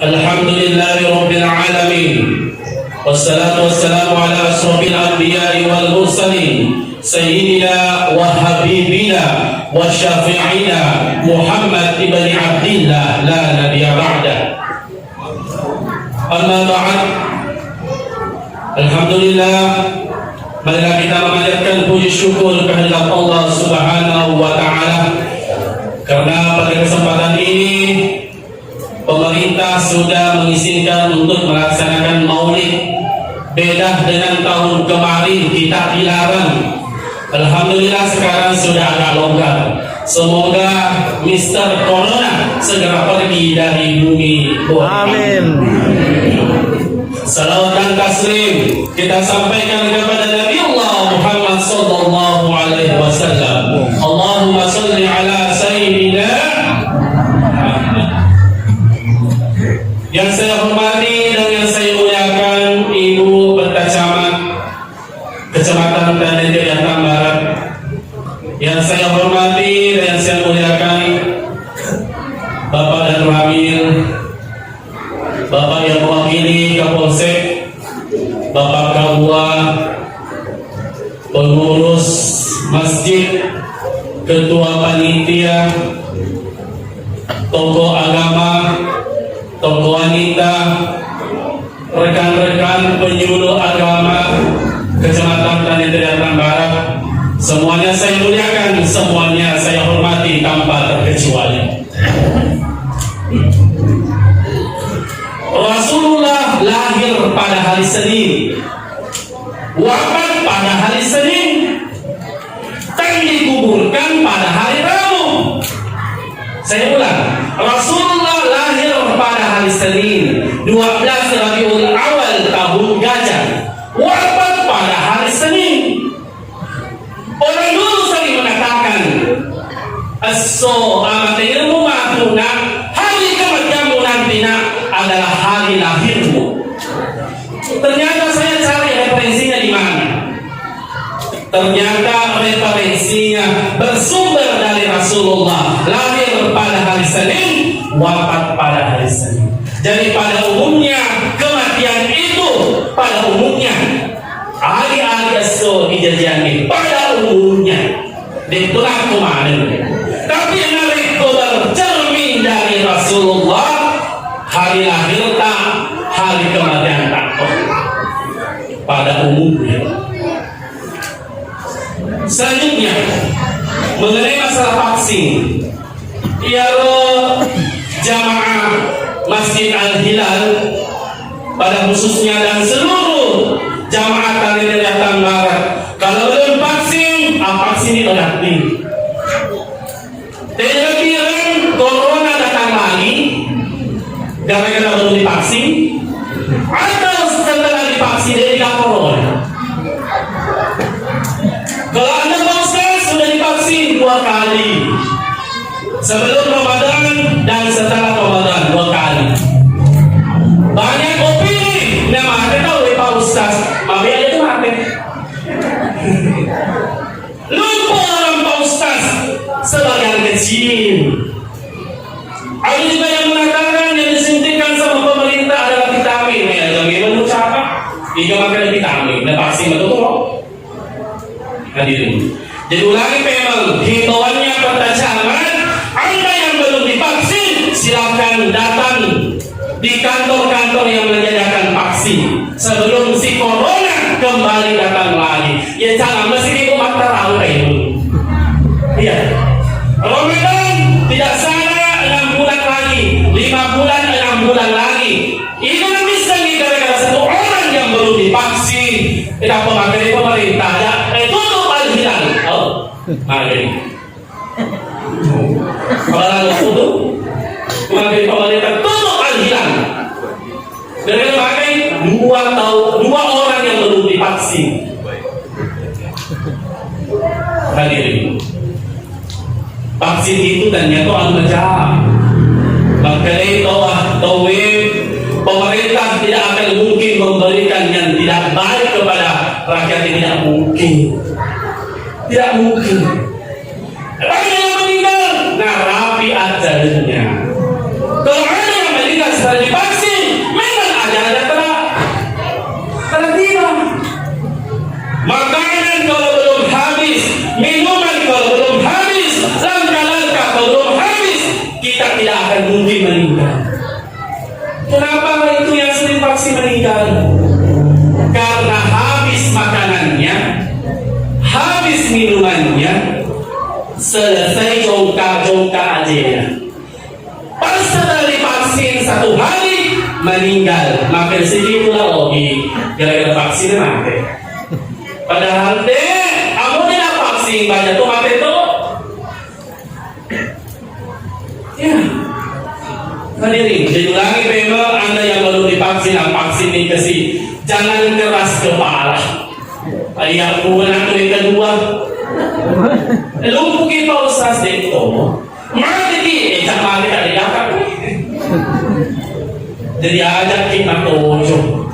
Alhamdulillahi Rabbil Alamin. Wassalatu wassalamu ala asrafil anbiya'i wal mursalin Sayyidina wa habibina wa syafi'ina Muhammad ibn Abdillah la nabiyya ba'da. Amma ba'd. Alhamdulillah, marilah kita memanjatkan puji syukur kehadirat Allah Subhanahu wa taala karena pada kesempatan ini pemerintah sudah mengizinkan untuk melaksanakan maulid. Beda dengan tahun kemarin kita dilarang. Alhamdulillah sekarang sudah agak longgar. Semoga Mr. Corona segera pergi dari bumi. Amin. Salawat dan taslim kita sampaikan kepada Nabi Allah Muhammad sallallahu alaihi wasallam. Allahumma shalli ala sayyidina. Yang saya hormati dan yang saya muliakan Ibu Bertacamat Kecamatan Tanah Jateng Barat. Yang saya hormati dan yang saya muliakan Bapak dan Ramil, Bapak yang mewakili Kapolsek, Bapak Kabua, pengurus masjid, ketua panitia, tokoh agama, tokoh wanita, rekan-rekan penyuluh agama Kecamatan Tanah Jateng Barat, semuanya saya muliakan, semuanya saya hormati tanpa terkecuali. Rasulullah lahir pada hari Senin, wafat pada hari Senin, dan dikuburkan pada hari Rabu. Saya ulang, Rasulullah lahir pada hari Senin 12 Rabiul Awal tahun Gajah, wafat pada hari Senin. Orang dulu sering mengatakan ilmu ma'tuna, hari kematianmu nantinya adalah hari lahirmu. Ternyata saya cari referensinya di mana. Ternyata referensinya bersumber dari Rasulullah, lahir pada hari Senin, wafat pada hari Senin. Jadi pada umumnya kematian itu pada umumnya hari-hari esok dijadikan pada umumnya ditulang kemarin. Tapi nalika bercermin dari Rasulullah, hari lahir tak, hari kematian tak, pada umumnya. Selanjutnya mengenai masalah vaksin, ya jamaah Masjid Al-Hilal pada khususnya dan seluruh jamaah Tanah Jateng Barat, kalau belum vaksin, vaksin itu nanti. Tidak kira corona datang lagi gara-gara belum divaksin, atau setelah divaksin dia tidak corona. Kalau Anda Pak Ustaz sudah divaksin 2 kali, sebelum Ramadan dan setelah Ramadan 2 kali. Banyak opini, nama ada tahu Pak Ustaz, tapi ada itu mati. Lupa orang Pak Ustaz sebagian kecil. Ada juga yang mengatakan yang disuntikan sama pemerintah adalah vitamin. Ya, bagaimana cara? Jika makan vitamin, dan vaksin betul. Hadirin. Jadi ulangi memang himbauannya Bertacamat, Anda yang belum divaksin silakan datang di kantor-kantor yang menyediakan vaksin sebelum si corona kembali datang lagi. Ya jangan mesti di umat tarawih itu. Iya. Ramadan tidak salah 6 bulan lagi, 5 bulan 6 bulan lagi. Itu bisa gara-gara satu orang yang belum divaksin. Tidak memakai pemerintah ya. Tutup Al-Hilal. Oh, mari. Kalau tutup, memakai pemerintah tutup Al-Hilal. Dengan pakai 2 orang yang belum divaksin. Hadirin. Vaksin itu ternyata al-majah. Makanya pemerintah tidak akan mungkin memberikan yang tidak baik kepada rakyat, yang tidak mungkin. Tidak mungkin. Rakyat yang meninggal, nah rapi ajalnya. Kalau ada yang meninggal setelah divaksin, Makanan kalau belum habis, minuman kalau belum habis, langkah-langkah kalau belum habis, kita tidak akan mungkin meninggal. Kenapa itu yang sering vaksin meninggal? Karena habis makanannya, habis minumannya, selesai jongka-jongka aja. Pas dari vaksin 1 hari meninggal, maka disitulah gara-gara vaksin mati. Padahal kamu tidak vaksin banyak tuh mati tuh. Ya, hadirin, diulangi memang Anda yang belum divaksin, vaksin ini kasih, jangan keras kepala. Ayah pulang yang kedua, lumpukin Pak Ustaz itu. Mati di, jangan mati kali kakak. Jadi ajak kita tujuh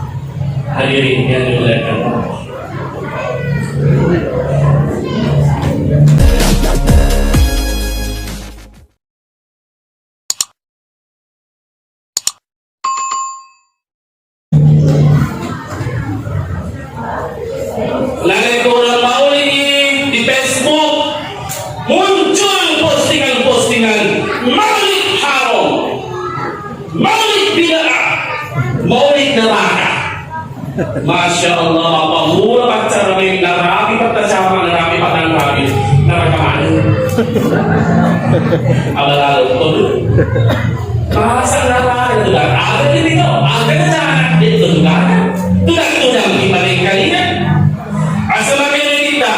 hadirin yang dimuliakan. Lagi kurang mau ini di Facebook muncul postingan-postingan Maulid haram, Maulid bid'ah, Maulid neraka. Masya Allah, apa mula pacar kami narapi pertama narapi padang kami neraka mana? Awal-awal itu masa neraka itu dah ada di kau, ada jangan itu enggak, tidak gimana kalian? Asal kita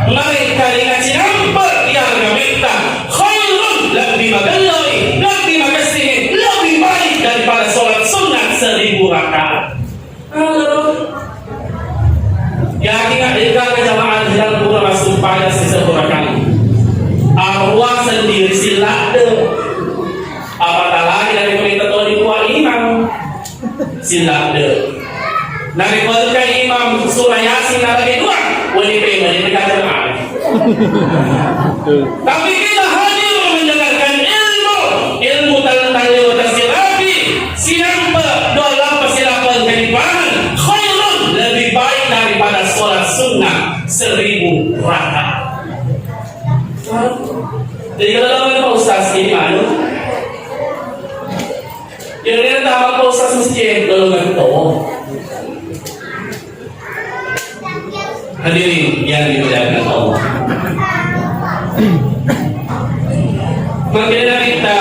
mereka dengan sinamper yang kita khairun lebih magaloi, lebih magasih, lebih baik daripada sholat sunat 1000 rakaat. Ya kita jamaah jalan pura masuk pada sisa rakaat. Arwah sendiri silade. Apatah lagi dari perintah Tuhan kuat imam silade. Dari perintah imam surah Yasin lagi 2 wali pema di dekat jemaah. Tapi kita hadir mendengarkan ilmu tentang tafsirafi, sinampa dalam persilapan kalimahan khairun lebih baik daripada sholat sunnah 1000 rakaat. Jadi kalau Pak Ustaz ini mana? Kira-kira tahu Pak Ustaz masjid golongan itu. Hadirin yang dimuliakan Allah. Maka kita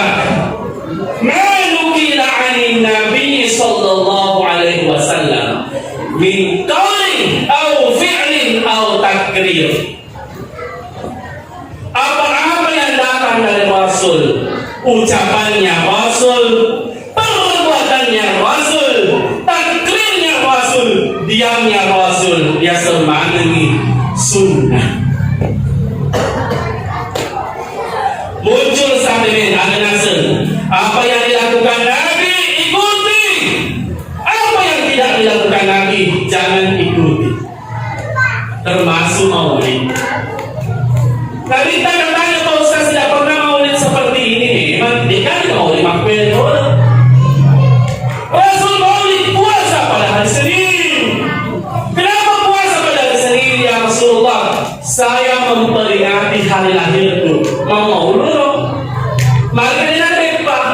manukila anin Nabi sallallahu alaihi wasallam min qaulin aw fi'lin aw takrir. Apa-apa yang datang dari Rasul, ucapannya Rasul, perbuatannya Rasul, takrirnya Rasul, diamnya Rasul, dia semangat sunnah. Muncul sampai ini ada nasr. Apa yang dilakukan Nabi ikuti, apa yang tidak dilakukan Nabi jangan ikuti. Termasuk maulid. Nabi tanya Pak Ustaz tidak pernah maulid seperti ini. Memang dikali maulid makbel. Rasul maulid puasa pada hari Senin. Kenapa puasa pada hari Senin ya Rasulullah? Saya memperingati hari lahirku. Mau maulid? Maka dia repot.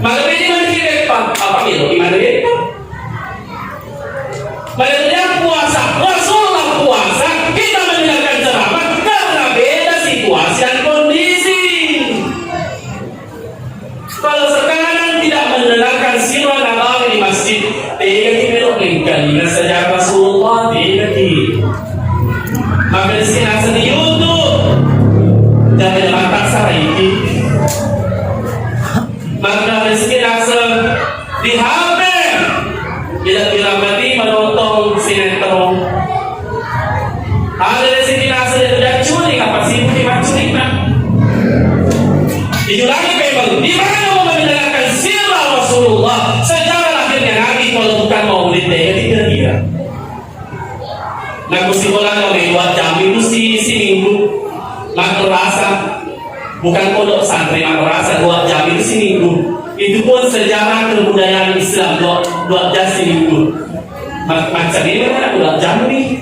Maka dia repot. Apa itu? Gimana repot? Maka dia puasa. Rasulullah puasa. Kita mendengarkan ceramah karena beda situasi dan kondisi. Kalau sekarang tidak mendengarkan sirah nabawi di masjid, tidak dibelokkan dengan sejarah Rasulullah, tidak di. Maka di sini asal di YouTube, jangan letak sariki. Maka di sini asal di HP, tidak dirapati menonton sinetron. Ada di sini asal tidak curi, apa sih ini macuri nak? Diulangi memang, di mana mau mendengarkan sirah Rasulullah, sejarah lahirnya Nabi kalau bukan maulid tidak dia. Nah, kusimulan kami buat jam itu si minggu, madrasah, bukan pondok santri madrasah 2 jam itu si minggu. Itu pun sejarah kebudayaan Islam 2 jam si minggu. Macam ini kan 2 jam nih.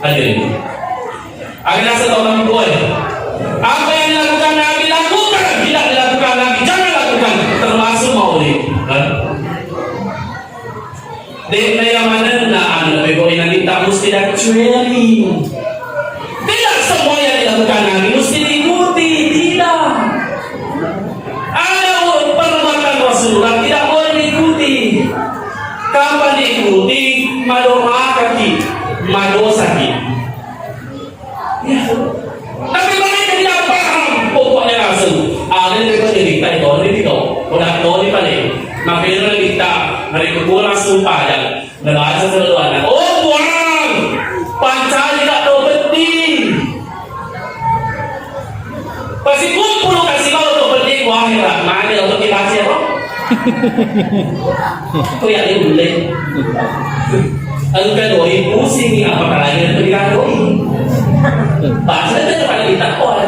Hadirin, agar satu orang boy, apa yang dilakukan Nabi lakukan, tidak dilakukan Nabi jangan lakukan, termasuk maulid. Dek yang mana anda boleh nanti tak mesti dah cuci. Tidak semua yang dilakukan Nabi mesti diikuti, tidak. Ada perbuatan Rasulullah tidak boleh diikuti. Kapan diikuti? Madoa kaki, mado sakit. Ya. Tapi mereka tidak paham pokoknya langsung. Ada yang mereka cerita itu, udah tahu di balik. Maka itu kita mereka pun langsung padang neraca seluruhnya. Oh buang, pancai tidak tahu penting. Pasti kumpul kasih kau tahu penting buang herat. Mana untuk kita siapa? Kau yang ini boleh. Engkau doi pusing ni apa kalanya untuk dikandoi. Bahasa itu pada kita kau.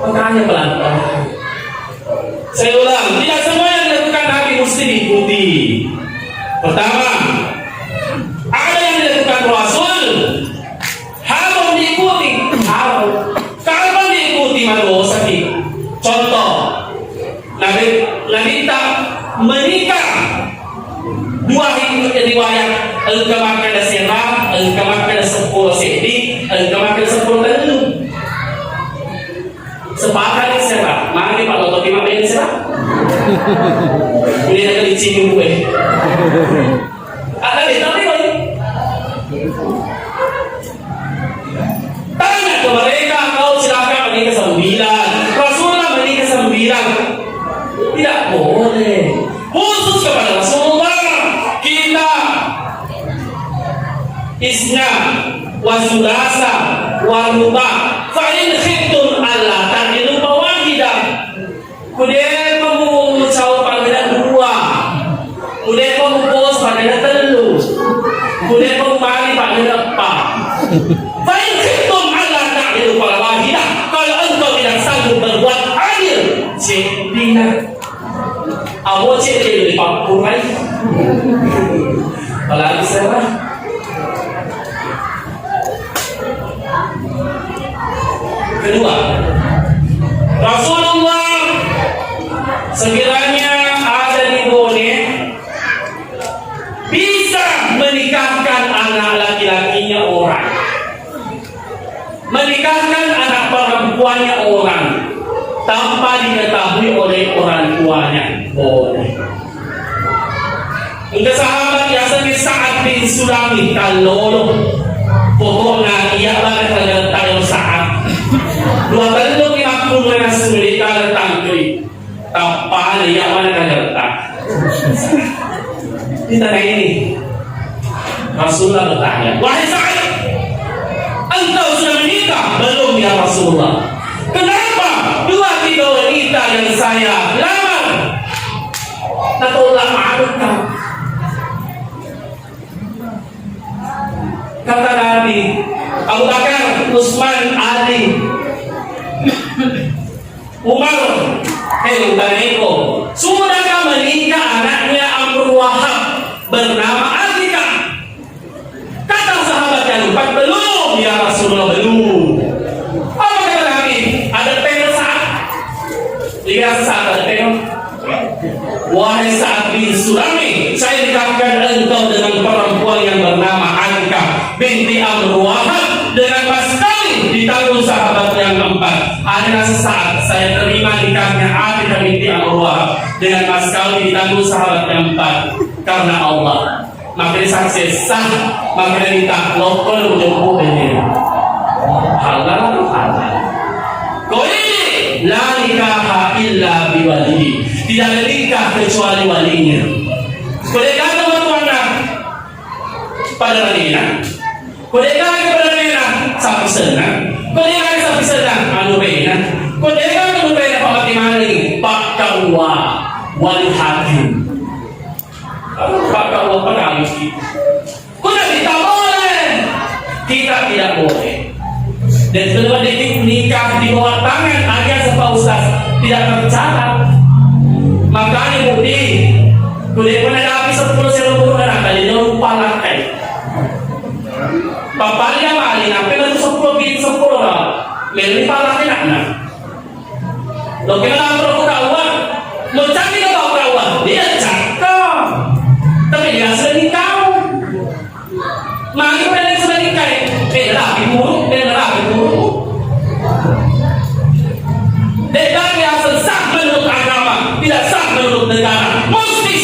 Makanya pelan-pelan. Saya ulang, tidak semua yang dilakukan Nabi mesti diikuti. Pertama, ada yang dilakukan Rasul harus diikuti. Kalau diikuti malu sakit. Contoh, Nabi tak menikah. Dua riwayat, engkau makan serap, engkau makan 10 sedi, engkau makan 10 telur. Sepakat ni serap. Mana ni Pak Loto terima bayar serap? Boleh nak licin gue. Ada ni tapi kau. Tanya ke mereka, kau silakan menikah 9. Rasulullah menikah 9. Tidak boleh. Khusus kepada Rasulullah kita isnya wasulasa waruba fa'in khiftum Allah ta'dilu fawahidah. Kemudian kamu mencawa pada 2, kemudian kamu pos pada 3, kemudian kamu balik pada 4. Fa'in khiftum Allah ta'dilu fawahidah. Kalau engkau tidak sanggup berbuat adil, cekdina awak cek dia dari Papua kan? Kalau ada siapa? Kedua, Rasulullah sekiranya ada di boleh bisa menikahkan anak laki-lakinya orang, menikahkan anak perempuannya orang tanpa diketahui oleh orang tuanya, boleh. Untuk sahabat biasanya Sa'ad bin Sulami kalau pokoknya ia lah terletak yang Sa'ad 2 tahun 50 na sulit ka tangkri tanpa ia mana terletak. Kita ini Rasulullah bertanya, wahai Sa'ad, engkau sudah menikah belum ya Rasulullah? Kenapa 2-3 wanita yang saya lamar natolak ma'alukkan? Kata Nabi, Abu Bakar, Utsman, Ali, Umar, Eko, sudahkah menikah anaknya Amr Wahab bernama Atika? Kata sahabat yang 4, belum ya Rasulullah, belum. Apa kata Nabi? Ada tenor Sa'ad? Lihat Sa'ad ada tenor. Wahai Sa'ad bin Sulami, saya nikahkan engkau dengan perempuan yang bernama Atika binti Amr Wahab dengan mas kawin ditanggung sahabat yang 4. Ada sesaat saya terima nikahnya Atika binti Amr Wahab dengan mas kawin ditanggung sahabat yang 4 karena Allah. Maka disaksi sah, maka minta lokal menjemput ini. Halal. Kau ini la nikaha illa biwali. Tidak ada nikah kecuali walinya. Boleh kata tuan pada Madinah, boleh kata pada Madinah sapi senang, boleh kata sapi senang anu Madinah, boleh kata anu Madinah Pak Fatimah Pak Kawa wali hakim. Pak Kawa pegawai. Kita tidak boleh, kita tidak boleh. Dan kedua detik nikah di bawah tangan agar sepak ustaz tidak tercatat. Makanya budi, boleh pernah api 10 seluruh anak kali lupa lantai. Papa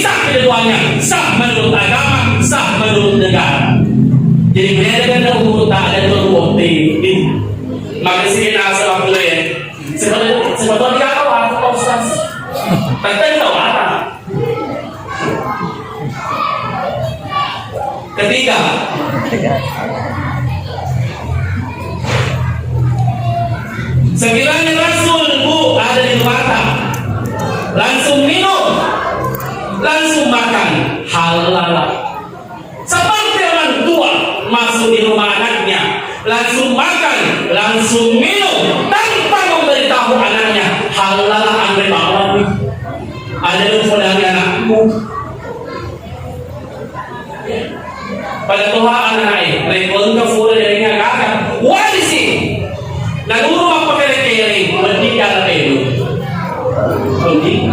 sah keduanya, sah menurut agama, sah menurut negara. Jadi beda dengan urut tak ada turun maka sih nasa waktu ya. Sebetulnya kau aku kau ustaz. Tapi tahu apa? Ketiga, sekiranya Rasul bu ada di mata, langsung minum, langsung makan halal. Seperti orang tua masuk di rumah anaknya, langsung makan, langsung minum, tanpa memberitahu anaknya halal ambil bawah. Ada lupa dari anakku. Pada Tuhan anak rekon ke full dari kakak, warisi. Naguro magpakere-kere, mandi ka kayo. Hindi.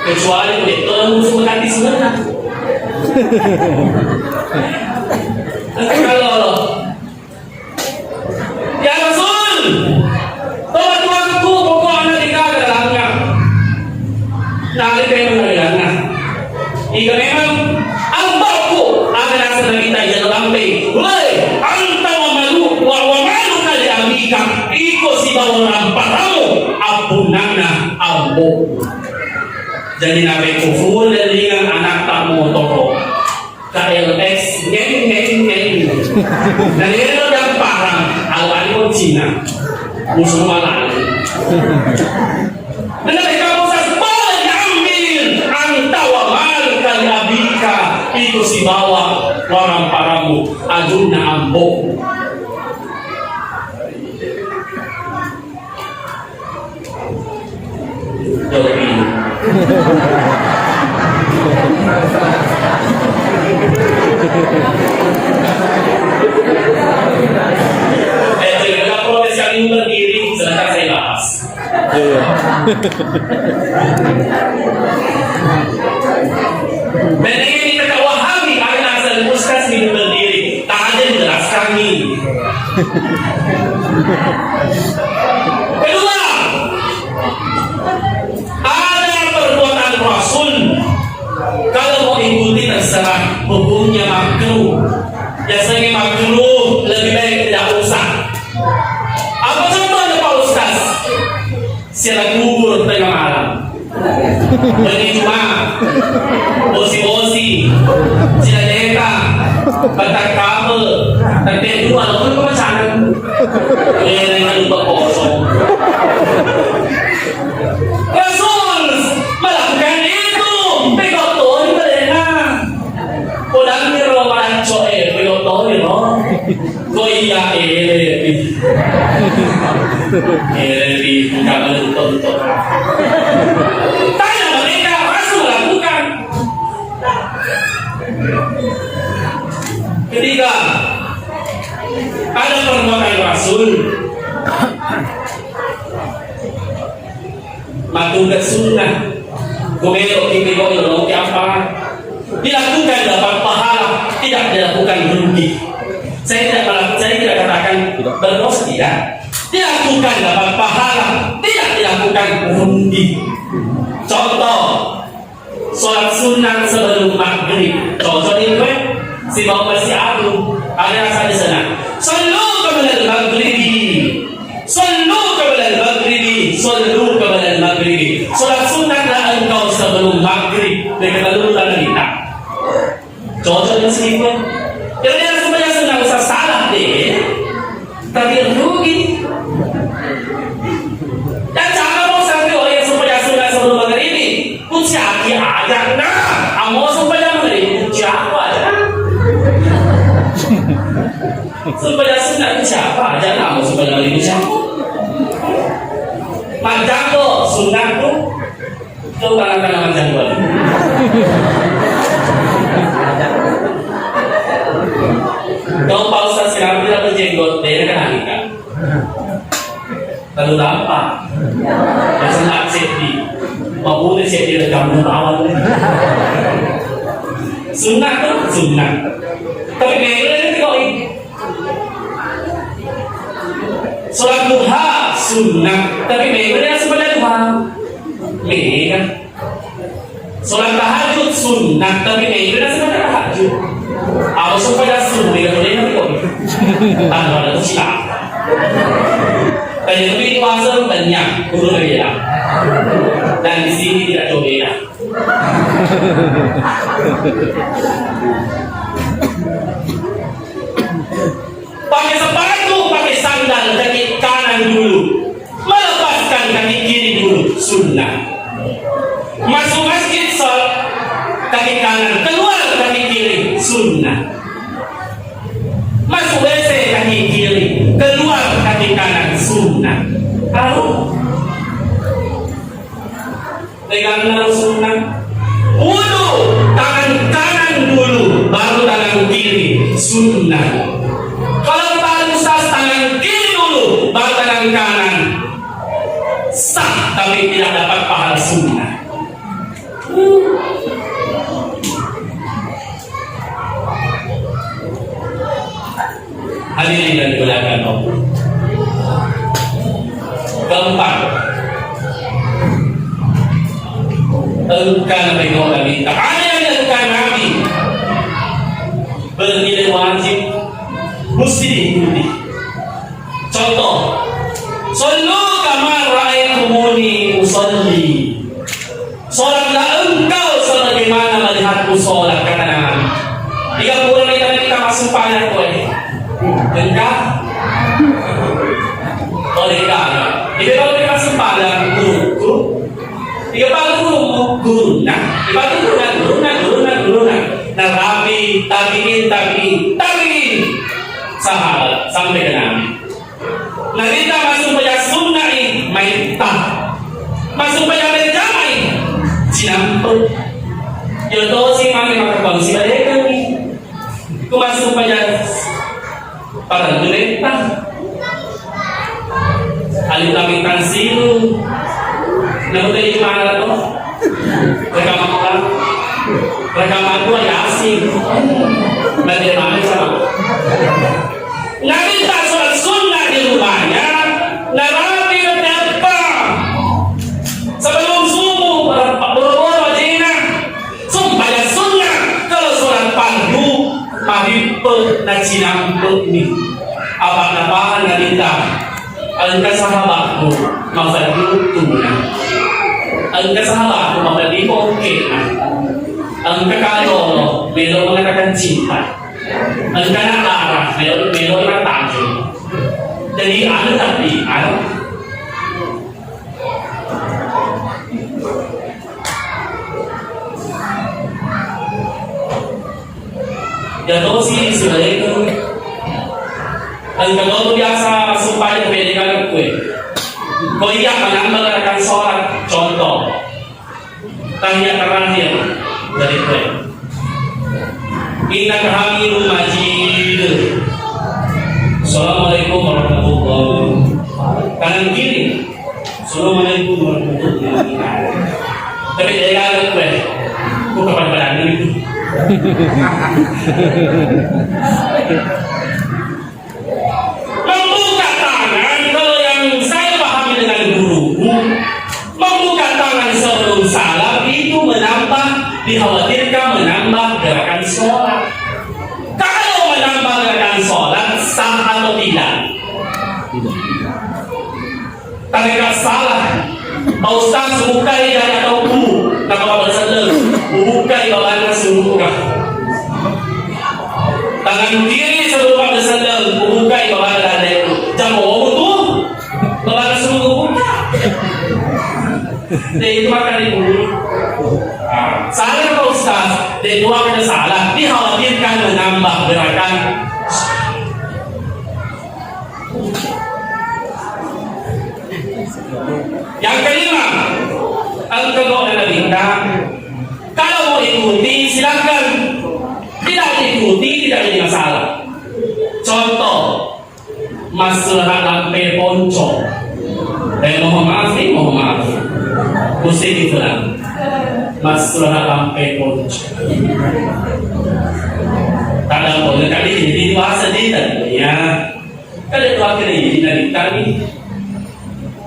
Kecuali ulit, ito ang gusto natin sunod. Ang kakalolo. Ya Rasul! Tuwag-tuwag ko, kung ano di ka, galalang nga. Nakalik kayo ng galalang nga. Ika memang, ang bako, ang nasa nakita, yan ang pay. Hulay! Ang tawa malu, wawamalo ka di amika, iko si bawang patamu, abunana, abo. Jadi nabi kufur dari yang anak tak mau toko KLX ngeng. Dari itu yang parang awalnya pun Cina musuh malah. Dan mereka proses boleh ambil antawa mal kali abika itu si bawa orang paramu adunna ambo. Jadi ternyata protes yang ini berdiri sedangkan saya bahas. Benar ini kata Wahabi karena asal ustaz ini berdiri tak ada yang jelaskan ini. Kedua, ada perbuatan Rasul kalau mau ikuti terserah, hukumnya makruh. Biasanya makruh lebih baik tidak usah. Apa contohnya Pak Ustaz? Siaran kubur tengah malam, bagi cuma bosi-bosi, siaran deka, batang kabel, tapi dua lalu pemacanan, dengan lupa kosong. Rasul melakukan itu, pegoton berena. Podang niro manco pegoton niro, goya bukan betul. Tanya mereka, Rasul lakukan. Ketiga, ada perbuatan Rasul matugat sunnah gomelo kipiko ilong apa dilakukan dapat pahala, tidak dilakukan rugi. Saya tidak katakan berdosa, tidak. Dilakukan dapat pahala, tidak dilakukan rugi. Contoh sholat sunnah sebelum maghrib. Contoh ini si bapak si Abu ada rasa di sana. Sallu qabla al-maghribi. Sallu qabla al-maghribi. Sallu qabla al-maghribi. Sholat sunnahlah engkau sebelum maghrib. Mereka lalu kita. Contoh di sini pun. Jadi sebenarnya sunnah usah salah deh. Tapi rugi. Dan jangan mau sampai orang supaya sunnah sebelum maghrib ini. Pun siapa aja nah. Amo supaya maghrib siapa aja. Supaya sunnah siapa aja nah. Amo supaya maghrib siapa. Manjanggo sunnah tuh. Coba tangan manjanggo. Kau pausa sekarang tidak berjenggot, dia kan angkat. Lalu apa? Macam aksepsi, mau boleh saya tidak kamu awal. Sunnah tu sunnah, tapi bagaimana nanti kau ini? Sholat duha sunnah, tapi bagaimana sebenarnya duha? Kan? Sholat tahajud sunnah, tapi itu na sa tahajud. Ako supaya sunnah, hindi na ko. Tanpa na ito sila. Kaya ito iwasan banyak, puro na yan. Dan di sini tidak coba. Pakai sepatu, pakai sandal kaki kanan dulu, melepaskan kaki kiri dulu, sunnah. Masuk masjid sholat kaki kanan, keluar kaki kiri, sunnah. Masuk WC kaki kiri, keluar kaki kanan, sunnah. Tahu? Pegang sunnah. Wudu tangan kanan dulu, baru tangan kiri, sunnah. Kalau tangan ustaz tangan kiri dulu, baru tangan kanan, sah tapi tidak dapat pahala sunnah. Hadirin yang dimuliakan Allah. Keempat, engkau Nabi Nabi, ada yang engkau Nabi bernilai wajib mesti diikuti. Contoh, sallu kama ra'aitumuni usalli. Salatlah engkau sebagaimana melihatku salat, kata Nabi. 30 menit kita masuk pada kowe. Enggak? Boleh enggak? Jadi kalau kita masuk pada guru, tiga guru, nah, guru, nah, Rabi, tabiin, sahabat sampai ke Nabi. Nah, kita masuk pada sunnah ini, maitah, masuk pada berjamaah ini, sinampul. Jodoh si mami maka kongsi mereka ni, ku masuk pada para juletan, alih kami tansilu. Namun tadi mana tu? Rekaman gua ya asing. Bagaimana sama? Nabi tak sholat sunnah di rumahnya. Nabi berapa? Sebelum subuh boro-boro jina. Sumpah ya sunnah. Kalau sholat fardu maghrib na sinambut ni. Apa-apaan Nabi tak? Angka sahabatku mafadu tuna. Angka sahabatku mafadi oke na. Angka kalau meron mengatakan cinta. Angka nakara meron na tajo. Jadi ano tapi ano? Jatuh si mereka. Ang kalau biasa supaya pwede ka ng kwe. Kung iyak ka nang magkakaroon sholat, contoh. Tanya terakhir dari kwe. Innakahamilu majid. Assalamualaikum warahmatullahi wabarakatuh. Kanan kiri. Assalamualaikum warahmatullahi wabarakatuh. Tapi dia kagak kwe. Kung kapan-kapan itu. Membuka tangan, kalau yang saya pahami dengan guruku, membuka tangan sebelum salam itu menambah, dikhawatirkan menambah gerakan sholat. Kalau menambah gerakan sholat, sah atau tidak? Tidak salah. Pak Ustaz bukai dari atau bu, tak apa bersedel, bukai bawahnya seluruh. Tangan kiri sebelum bersedel, bukai bawahnya ada itu. Jangan ngomong tuh, bawahnya seluruh buka. Jadi itu makan ibu. Salah Pak Ustaz, dan dua kena salah, dikhawatirkan menambah gerakan. Yang kelima, al-qadha al-bid'ah. Kalau mau ikuti silakan. Tidak ikuti tidak jadi masalah. Contoh, masalah lampe ponco. Mohon maaf. Mesti diulang. Masalah lampe ponco. Tak boleh kali ini bahasa di ya. Kalau itu akhirnya ini dari kami.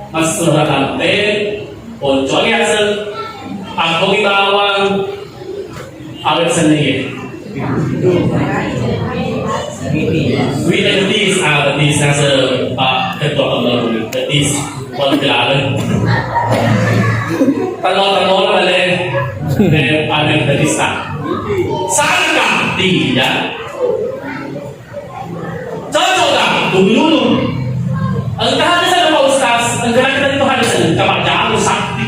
Masalah lampe ponco ni asal aku bawang awet sendiri. We betis nasa ketua pembangunan betis pembangunan. Tanol na balik ada betis tak. Sanakah tidak? Cocok tak? Dulu. Engkau ada sana Pak Ustaz. Engkau kita itu ada sana. Kamu jangan sakti.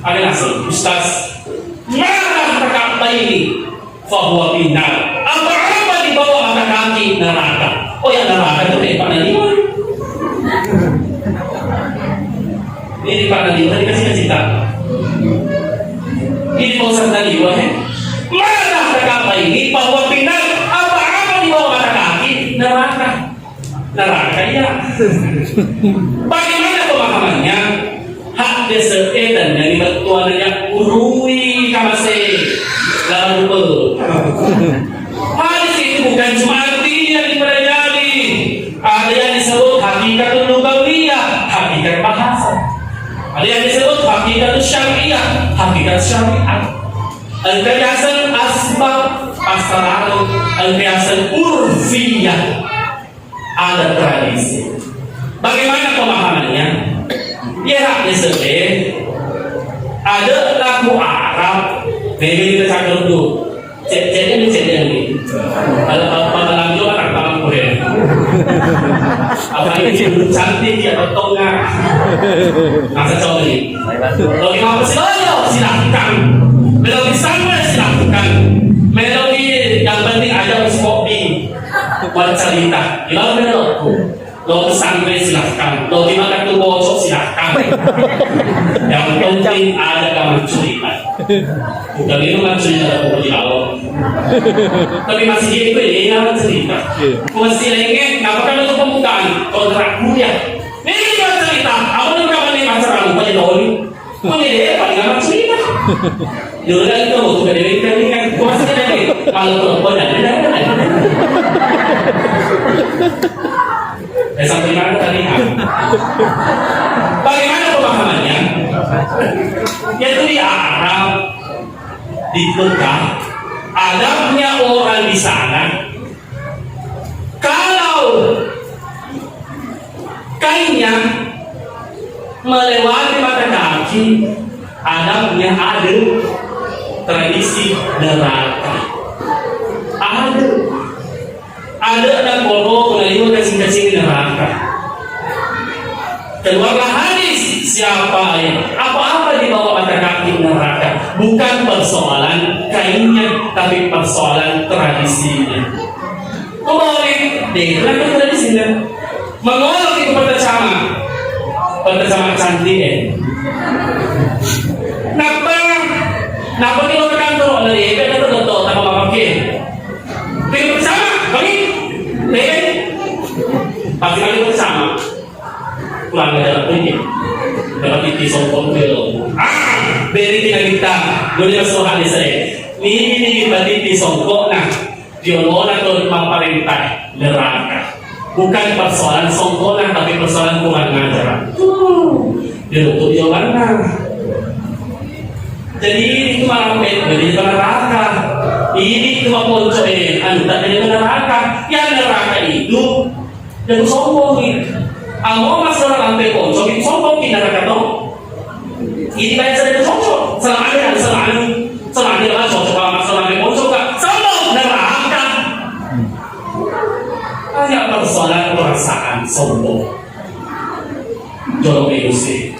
Ada nasi Ustaz. Mana kata ini? Fahuwa binar. Apa di bawah mata kaki neraka? Oh ya neraka itu tempat Naliwa. Ini Pak Naliwa dikasih cerita. Ini Pak Ustaz Naliwa. Mana kata ini? Fahuwa binar. Apa di bawah mata kaki neraka? Neraka ya. Bagaimana pemahamannya? Hak desetan dari bertuannya urui kamase lalu pe. Hadis itu bukan cuma arti yang dipelajari. Ada yang disebut hakikat lugawiyah, hakikat bahasa. Ada yang disebut hakikat syariah, hakikat syariat. Al-qiyasan asbab asrar, al-qiyasan urfiyah. Ada tradisi. Bagaimana pemahamannya? Ya, disebut ada lagu Arab. Baby kita cakap dulu. Cek ini. Kalau lagu itu kan tangan Korea. Apa ini cantik ya tengah. Masa coba ini. Kalau mau silakan. Melodi sama silakan. Melodi yang penting ada kopi. Buat cerita. Gimana melodi? Lo pesantren silahkan, lo dimakan tuh bocok silahkan. Yang penting ada kamar cerita. Bukan itu kan cerita aku di awal. Tapi masih dia itu ya yang cerita. Masih lagi, kenapa kan untuk pembukaan kontrak kuliah? Ini kan cerita. Aku tuh kapan nih pacar aku pada doli. Mana dia paling kamar cerita? Dulu itu untuk kediri kan masih ada kalau perempuan ada. Sampai mana tadi? Bagaimana pemahamannya? Yaitu di Arab, di Mekah, adanya orang di sana. Kalau kainnya melewati mata kaki, adanya ada tradisi neraka. Ada dan bodoh melalui kasih-kasih neraka. Keluarlah hadis siapa yang apa-apa di bawah mata kaki neraka. Bukan persoalan kainnya, tapi persoalan tradisinya. Boleh, dengan tradisinya. Mengolok itu pertama cantik. Napa kita berkantor dari ibu kita tuh tak mau pakai. Dengan bersama, bagi. Pasti kali bersama pulang ke dalam ini dapat titi sombong dulu beri kita boleh masuk hadis saya ini titi sombong diolona atau memerintah neraka bukan persoalan sombong tapi persoalan kurang ajaran dia untuk diolana jadi ini malah menjadi neraka ini cuma ponco anda jadi neraka yang neraka itu dan sombong itu. Amo masalah lantai ponco itu sombong kita neraka dong. Ini kayak sedang sombong. Selama lah cocok kalau masalah lantai ponco kan sombong neraka. Hanya persoalan perasaan sombong. Jorok emosi.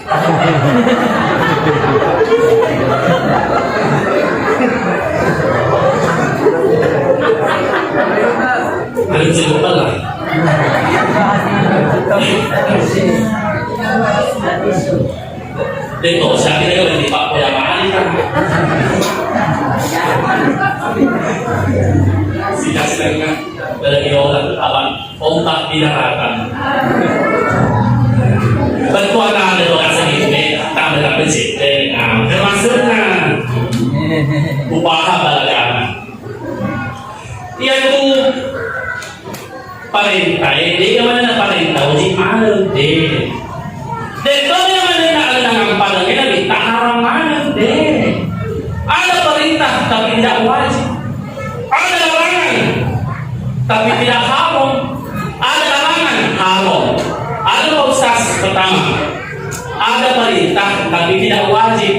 Ada cerita lah. Dito, sabi na yun, hindi pa ako yamaan ka. Sila nga, dalagi ako lang katawan, kontak binaratan. Bantuan na ito ka sa gitme, tama na prinsipte. Termasuk na, upaha talaga. Yan po, parentah, hindi naman na parentah, hindi alam din. Dito naman na naalang ang parang ginamit, taharangan din. Ada perintah, tapi tidak wajib. tapi tidak haram. Ada larangan haram. Ada Pak Ustaz pertama. Ada perintah tapi tidak wajib.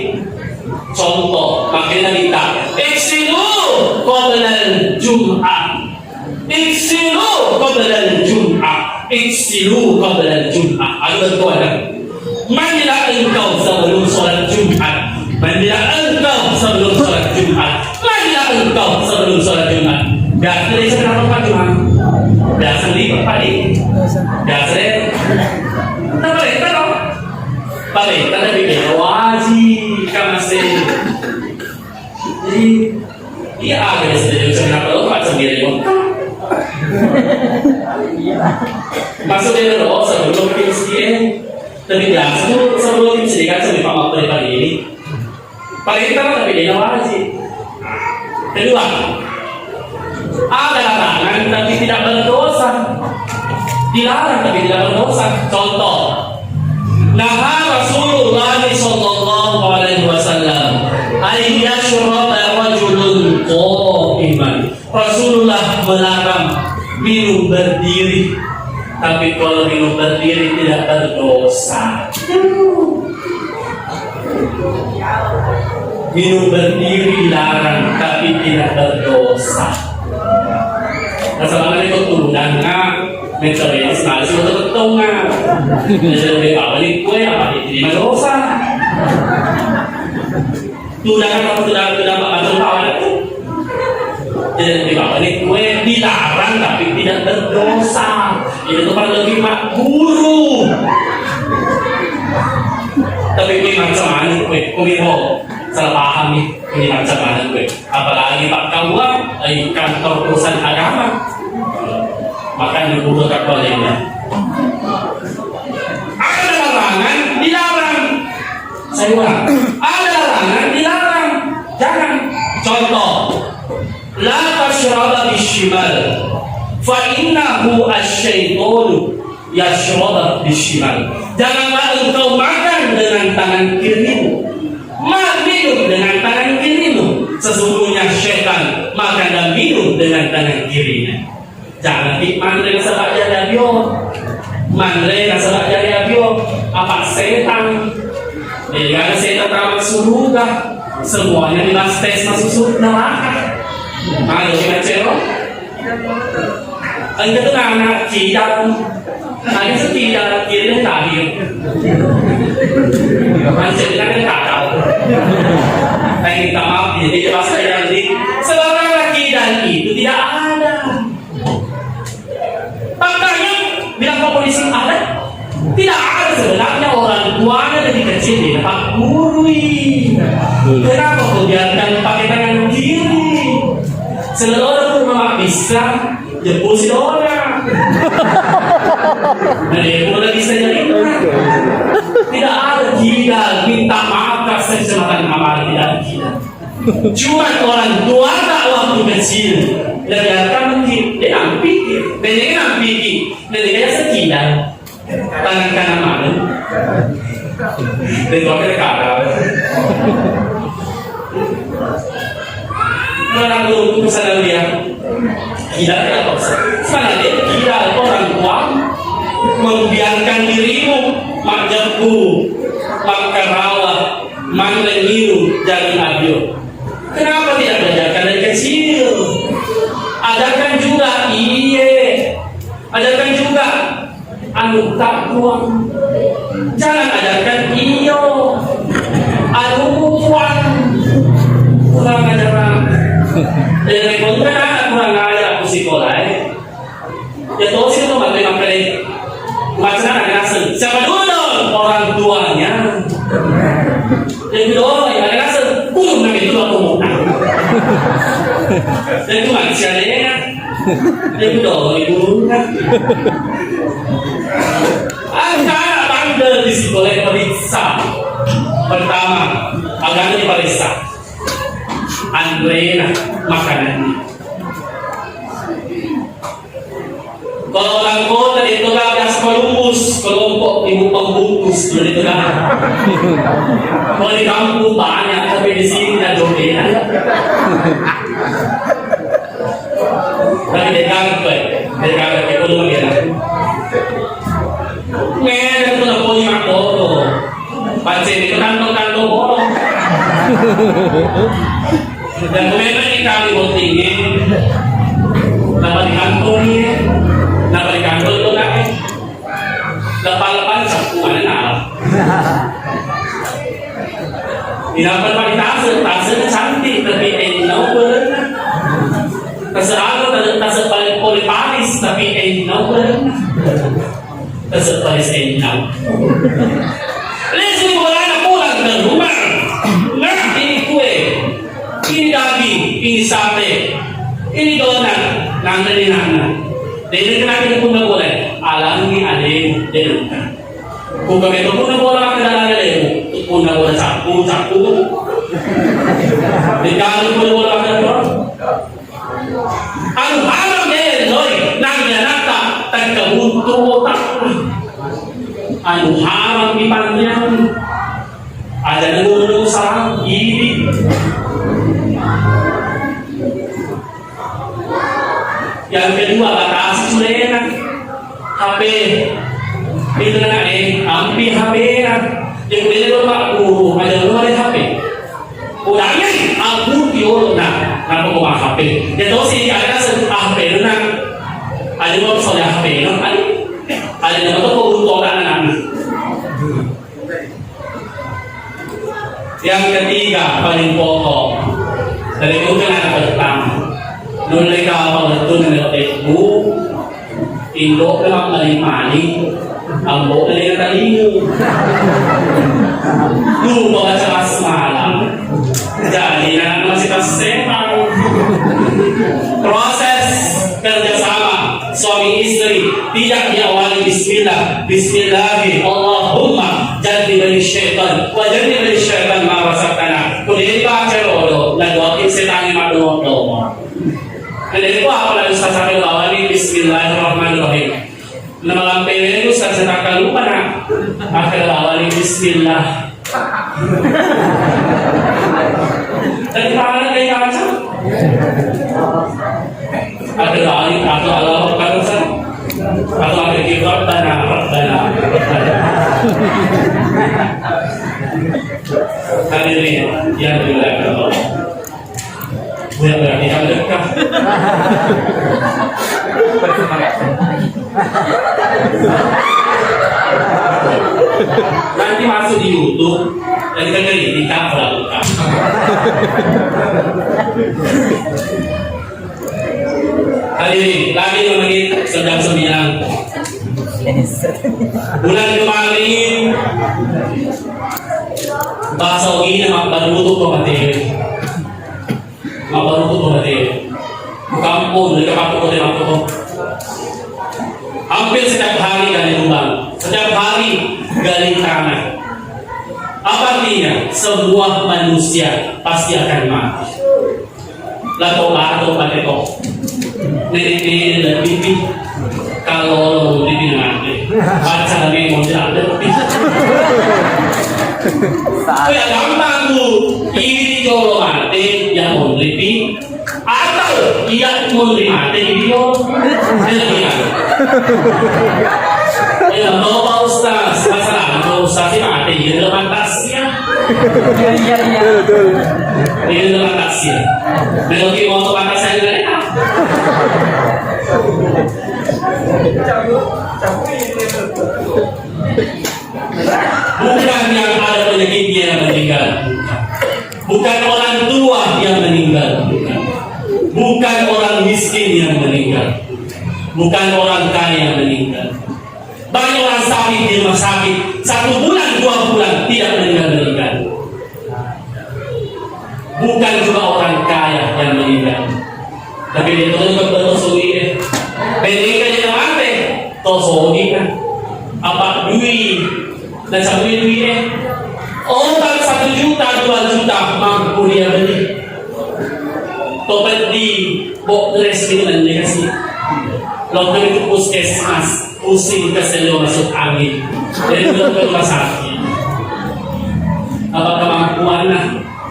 Contoh, makanya kita iksilu qabla al-jum'ah. Iksilu qabla al-jum'ah. Iksilu qabla al-jum'ah. Ada berdoa. Mandilah engkau sebelum sholat Jumat. Mandilah engkau sebelum sholat Jumat. Mandilah engkau sebelum sholat Jumat. Biasa dari sekarang Pak Jumat. Biasa di Pak Di. Biasa deh. Tapi kalau balik kita bikin wajib kamasih. Jadi dia ada sendiri kenapa lo Pak sendiri pun. Maksudnya lo sebelum bikin sendiri. Tapi biasa sebelum sendiri kan sebelum Pak Mabel pagi ini. Paling kita tapi dia wajib. Kedua, ada larangan tapi tidak berdosa. Dilarang tapi tidak berdosa. Contoh, naha Rasulullah sallallahu alaihi wasallam ay yashraba rajulun qa'iman. Rasulullah melarang minum berdiri. Tapi kalau minum berdiri tidak berdosa. Minum berdiri dilarang tapi tidak berdosa. Masalahnya itu turunan mencari inspirasi untuk ketungan. Jadi lebih balik kue apa diterima dosa. Tunangan kamu sudah mengatur kawan itu. Jadi lebih balik kue dilarang tapi tidak berdosa. Itu paling lebih makbulu. Tapi kue macam mana kue? Kue salah paham nih. Ini macam mana kue? Apalagi Pak Kawa kantor urusan agama. Maka dibuka kapalnya. Ada larangan dilarang. Saya ulang. Ada larangan dilarang. Jangan. Contoh, la tashraba bishimal, fa innahu asy-syaitanu yashraba bishimal. Janganlah engkau makan dengan tangan kirimu. Minum dengan tangan kirimu. Sesungguhnya syaitan makan dan minum dengan tangan kirinya. Jangan mandre sebab jadi abio, mandre sebab jadi abio. Apa setan? Karena setan termasuk surga, semuanya dibahas tes masuk surga neraka. Ada kita cerok. Anh itu anak tidak, anh itu tidak kiri tadi. Anh cerita kan tak tahu. Saya minta maaf jadi bahasa yang di seorang laki dan itu tidak ada. Faktanya bilang Pak polisi ada? Tidak ada sebenarnya orang tuanya dari kecil dia Pak Gurui. Kenapa kau biarkan pakai tangan kiri? Seluruh rumah bisa jemput si orang. Dan dia pun bisa jadi tidak ada tidak minta maaf kasih kesempatan amal tidak tidak. Cuma orang tua tak waktu kecil dan biarkan mungkin dia nak pikir, dia nak pikir, dan dia sekian tangan kanan mana, dan kau kena kata. Orang dulu kesana dia tidak ada apa. Sana dia tidak orang tua membiarkan dirimu mak jambu, mak karawa, mak leniru jadi abio. Kenapa tidak belajarkan dari kecil? Ajarkan juga, ajarkan juga anu takwa. Jangan ajarkan anu mutuan. Kurang ajaran. Dari kontra kurang ajar aku sekolah. Ya tahu sih tuh bagaimana kalian macam mana ngasih? Siapa dulu orang tuanya? Yang kedua yang ada ngasih, nanti itu aku mau. Dan itu manusia dia. Yang kedua ibu kan. Anak bandel di sekolah periksa. Pertama, agama diperiksa. Andrena makanan. Kalau orang kota itu kan biasa Columbus, kelompok ibu pembungkus dari itu kan. Kalau di kampung banyak, tapi di sini tidak jodoh. Tapi dari kaget ko dari kaget kayak ko lumagyan. Ngayon, ito na po yung ako. Pansin, ito kantong-kantong ko. Dan kumain kami mo tingin. Napalikanto niya. Napalikanto ito na eh. Napalapan sa kuwan na. Pinapalpakitaas na cantik, tapi nauwalan na. Kasarado, polipalis, tapi nauwalan na. Kasapalis ay now. Leslie, wala na kulang ng rumah. Nga, ini kue. Ini daging, ini sate. Ini donat, nang nalinana. Dahil ka natin kung nagulay, alam ni Alim, din ka. Kung kami ito, kung nagulay ka na Alim, kung nagulay sapu. Dikalo kung nagulay ka na ang harang ngayon, Noy, nangyanata, tagkabuntutak. Ang harang di panyan, ada nangulong sa ibig. Yang kedua, batas sulena, HP. Itu na ampi HP na. Yang kedua, ada luar HP. Udahnya, aku yun na pagkuha HP. Ito si ada sa HP na. Ada mo sa HP no? Ada naman ito pagkuha na namin. Yang ketiga, paling pokok. Dari ko ka na pertama. Noon ay kakapagdato na Facebook, Indo ka lang maling-maling, ang buo na yung talingo. Lupa ka sa kasmalang. Jadi na naman si Pasempang. Proses kerjasama suami istri tidak diawali bismillah. Bismillahi Allahumma jadi dari syaitan. Wajar dari syaitan marasakana. Kemudian dibaca dulu. Dan doain setan yang malu-malu. Dan itu apa lagi Ustaz sampai awali bismillahirrahmanirrahim. Nama lampainya itu Ustaz tak lupa nak. Akhir awali bismillah. Dan tangan kayak macam. Akhir awali atau Allah kalau Ustaz. Atau akhir kita tanah. Hadirin yang dimuliakan Allah. Bukan berarti yang dekat. Nanti masuk di YouTube dan kita kritika melakukan. Hadirin, lagi menit sedang 9. Bulan kemarin bahasa ini mapanutup pemateri. Mapanutup pemateri. Kampung dari kampung dari kampung. Hampir setiap hari gali lubang, setiap hari gali tanah. Apa artinya? Semua manusia pasti akan mati. Lato pakai nenek dan bibi. Kalau bibi nanti, baca lagi mau jalan lebih. Ya gampang tuh. Ini jolo mati yang mau lebih. Atau ia mau mati video. Ya mau Pak Ustaz, masalah mau Ustaz mati di dalam tasnya. Betul. Di dalam tasnya. Belum mau untuk atas saya enak. Bukan yang ada penyakitnya yang meninggal, bukan orang tua yang meninggal, bukan orang miskin yang meninggal, bukan orang kaya yang meninggal. Banyak orang sakit di rumah sakit 1 bulan 2 bulan tidak meninggal. Bukan juga orang kaya yang meninggal. Tapi dia itu bersugi. Peninggal yang mati, tosogi kan? Apa duit? Dan satu duit orang 1 juta 2 juta mampu dia beli. Tobat di bokres dengan dikasih. Lalu itu puskesmas pusing kesel masuk angin. Jadi belum ke rumah sakit. Apa kemampuan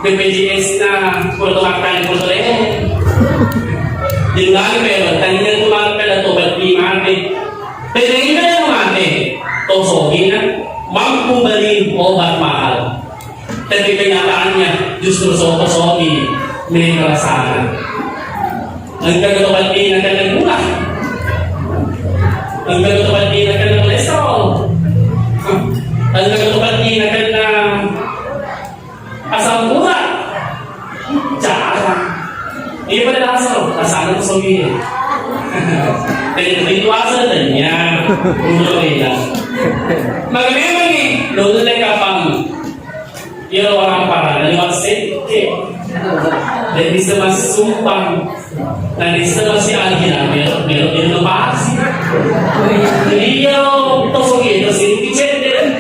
BPJS na pertolongan Dengan pero tanya tulang kada to berarti mati. Pero hindi ka mati. Tosogin na mampu beli obat mahal. Tapi kenyataannya justru sogi milik perasaan. Ang gagawin akan nagmurah. Ang gagawin akan nag-cholesterol. Ang gagawin akan na asam urat. Jangan. Ini pada asal, asal itu sogi. Jadi itu asal tanya, udah beda. Maka memang ni, lalu mereka paham. Ia orang parah, dari maksud dan bisa masih sumpah, dan bisa masih alkitab, biar lepas. Jadi ia tosok itu sih dicender.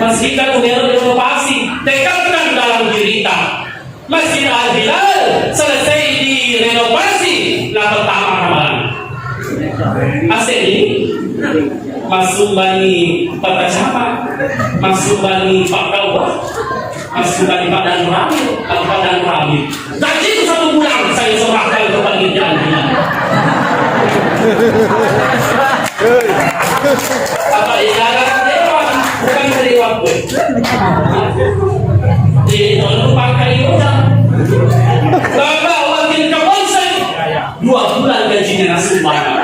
Meski kan biar lepas, tekatkan dalam diri kita. Masjid Al-Hilal selesai direnovasi nah pertama ramalan. Asal ini masuk bani Patacama, masuk bani Pakauwa, masuk bani Padang Rami. Gaji itu 1 bulan saya serahkan ke panitia Al-Hilal. Apa ibarat dewan bukan dari waktu. Jadi kalau pakai uang, bapak wakil kapolsek 2 bulan gajinya langsung banyak.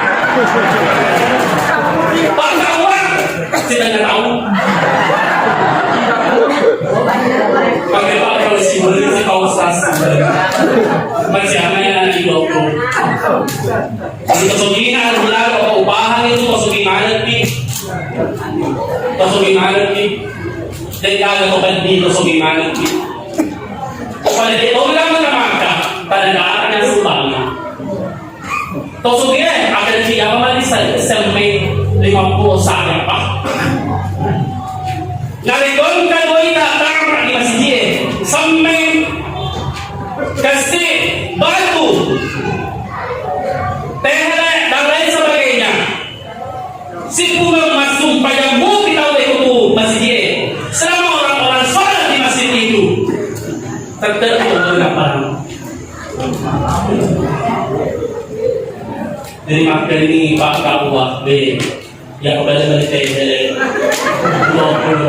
Pakai uang, tidak tahu. Pakai kalau si beli si kausas, masih aman di 20. Jadi kesugihan Al-Hilal atau upahan itu kesugihan dan kalau kau dito sa gimana itu, pada dia orang mengamaka pada daan yang sumbangnya. Tosugian akan siapa mali sampai 50 sana pak. Narikon kadoi datang di masjid sampai kasih batu, teh dan lain sebagainya. Si pulang masuk pada bukit tahu itu masjid. Selama orang-orang sholat di masjid itu tertentu berapa? Jadi maka ini Pak Kabuah B yang kembali balik dari 20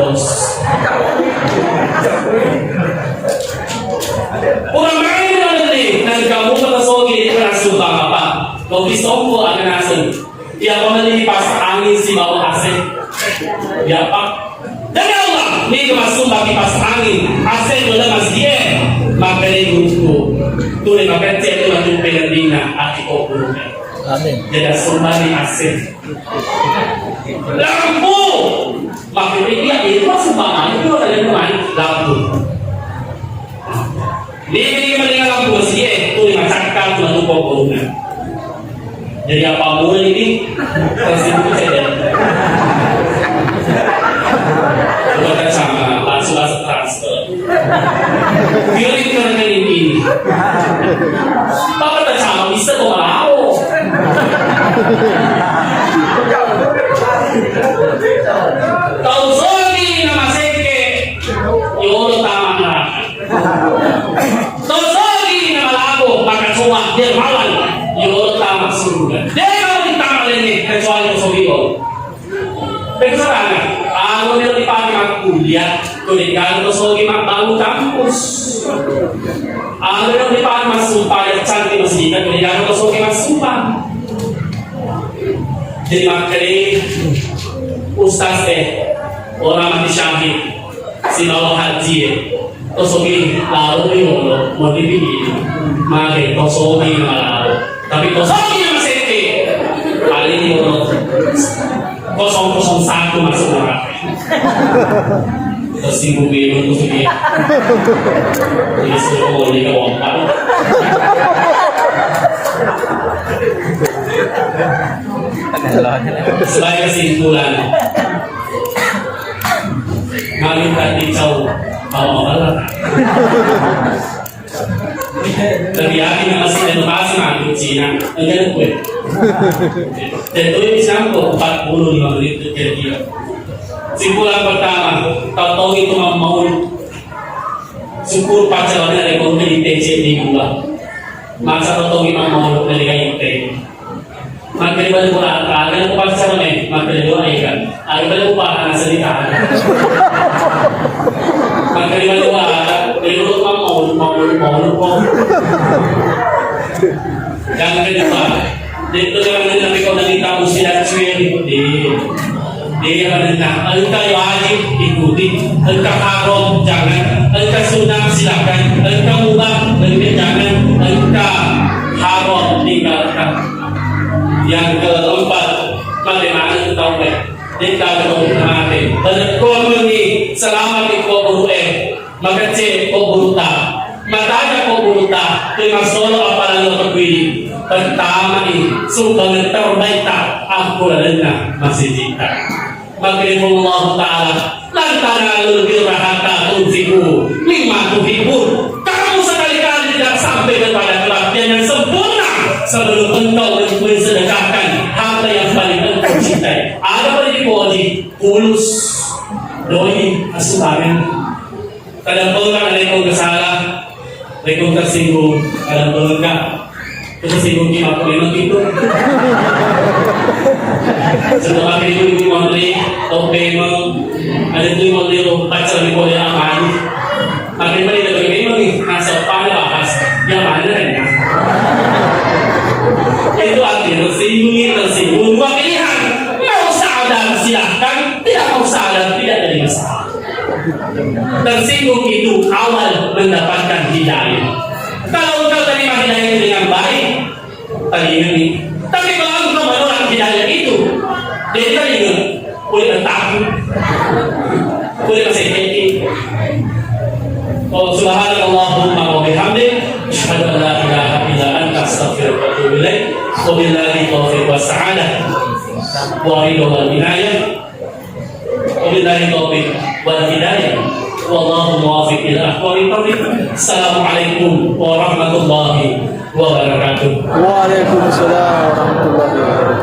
orang main nanti dan kamu tersogi langsung apa? Kau disombo akan asal. Ia kembali pas angin si bawah asing. Ya Pak. Demi Allah, ini masuk bagi pas angin, asal dalam masjid, maka ini untuk tulis maka cek itu pengendina hati kopi. Amin. Jadi sumbani asal. Lampu, maka dia itu sumbangan itu ada dengan lampu. Ini mendingan lampu masjid, tulis macam untuk kopi. Jadi apa mulai ini tersebut saja. Bukan sama langsung transfer. Kirim ke rekening ini. Apa tak sama bisa kau mau? Tahu sorry nama seke, yolo taman. Tahu sorry nama lagu makan suah dia malam, yolo taman surga. Dia kalau ditamal ini kecuali sobio. Bersama. Ako nila dipakai magkuliah, kuliah ko sogi magbago kampus. Ako nila dipakai magsumpah at santi masita, kuliah ko sogi magsumpah. Jadi makanya ustaz orang mati syahid, si bawa haji ko sogi laro yun, mau dipilih, makanya ko sogi malaro. Tapi ko sogi na masete, kali ini yun, 001 masuk neraka. Terus ibu biru itu sendiri. Jadi suruh di kewampan. Sebagai kesimpulan, ngalim tadi jauh kalau malah. Terbiaki na masih edukasi ng China, ang ganun po eh. Dan itu bisa kok 45 menit kira-kira. Simpulan pertama, tahu itu mau syukur pacarannya ada kompetensi di bulan. Masa totong imang mahulog na ligay yung magkaliban mo na ka, ganun po pa sa mga magkaliban ay ka. Agad mo pa nasa litaan. Magkaliban mo nilulot ang mahulog po. Ganun ka pa. Dito naman na ikaw nalita mo sila sweri. Di naman na. Ang kayo ajib, ikuti. Ang kakarong, jangan. Ang kasunang, silakan. Ang kamubang, jangan. Ang kaharong, tinggalkan. Yang keempat, bagaimana kita tahu kita ketemu natin. Dan kau ni selamat iko burue, magace ko buruta, matanya ko buruta, kaya solo apa lang pagwili. Pertama ni sudah terbaik aku lalena masih cinta. Magkalimun Allah Ta'ala, lantana lebih rahata tunfiku, lima tuhibur. Kamu sekali-kali tidak sampai kepada kelakuan yang sempurna sebelum engkau mensedekahkan harta yang paling engkau cintai. Ada pada di bawah kulus doi asurangan. Kadang-kadang ada yang kesalah, ada yang tersinggung, kadang-kadang tersinggung di mata memang itu. Setelah itu ibu menteri, atau memang ada itu menteri pacar di bawah yang aman. Tapi mereka bagaimana nih nasab pada bahas yang mana ya? Itu artinya tersinggung dua pilihan. Mau sadar silahkan, tidak mau sadar tidak ada masalah. Tersinggung itu awal mendapatkan hidayah. Kalau engkau terima hidayah itu dengan baik, tadi ini. Tapi kalau engkau menolak hidayah itu, dia teringat boleh takut, boleh masih Subhanallahumma wa bihamdik, asyhadu an la ilaha illa anta, astaghfiruka wa atubu ilaik. Wabillahi taufiq wa sa'adah wa ridha wal inayah. Wabillahi taufiq wal hidayah. Wallahu muwaffiq ila aqwamit thoriq. Assalamualaikum warahmatullahi wabarakatuh. Waalaikumsalam warahmatullahi wabarakatuh.